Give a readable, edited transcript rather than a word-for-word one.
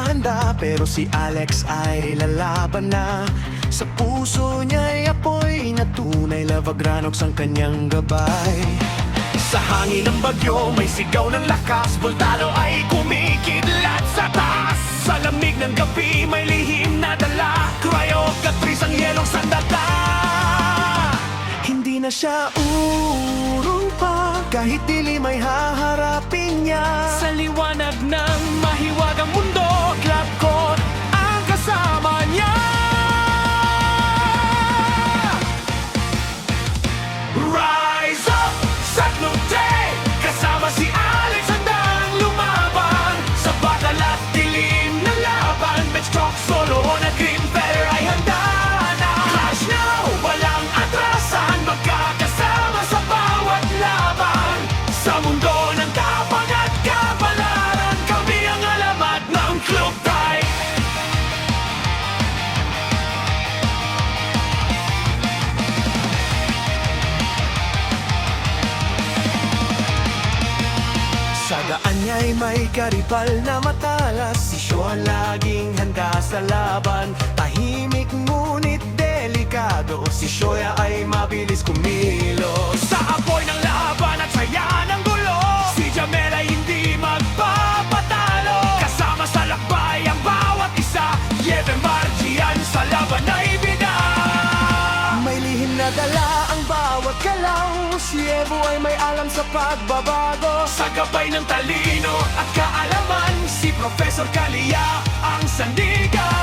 handa, pero si Alex ay lalaban na. Sa puso niya'y apoy na tunay, lavagranok ang kanyang gabay. Sa hangin ng bagyo, may sigaw ng lakas, Voltado ay kumikidlat sa taas. Sa lamig ng gabi, may lihim na dala, Cryo Catrice ang yelong sandata. Hindi na siya urong pa, kahit dilim ay haharapin niya. Sa liwanag ng mahiwagang mundo, Glapcot ang kasama niya. Rise up, Saklute! Kasama si Alex, handang lumaban sa bakal at dilim na laban. Benchcock, solo na Green Feather ay handa na. Clash now, walang atrasan, magkakasama sa bawat laban. Sa mundo ng tapang at kapalaran, kami ang alamat ng Club Pride. Sa daan niya'y may karipal na matalas, si Shua laging handa sa laban. Tahimik ngunit delikado, si Shua ay mabilis kumilos. Sa apoy ng laban at saya ng gulo, si Jamel ay hindi magpapatalo. Kasama sa lakbay ang bawat isa, Yeve Margian sa laban ay bida. May lihim na dala ang bawat galaw, si Evo ay may alam sa pagbabago. Sa gabay ng talino at kaalaman, si Professor Kalia ang sandigan.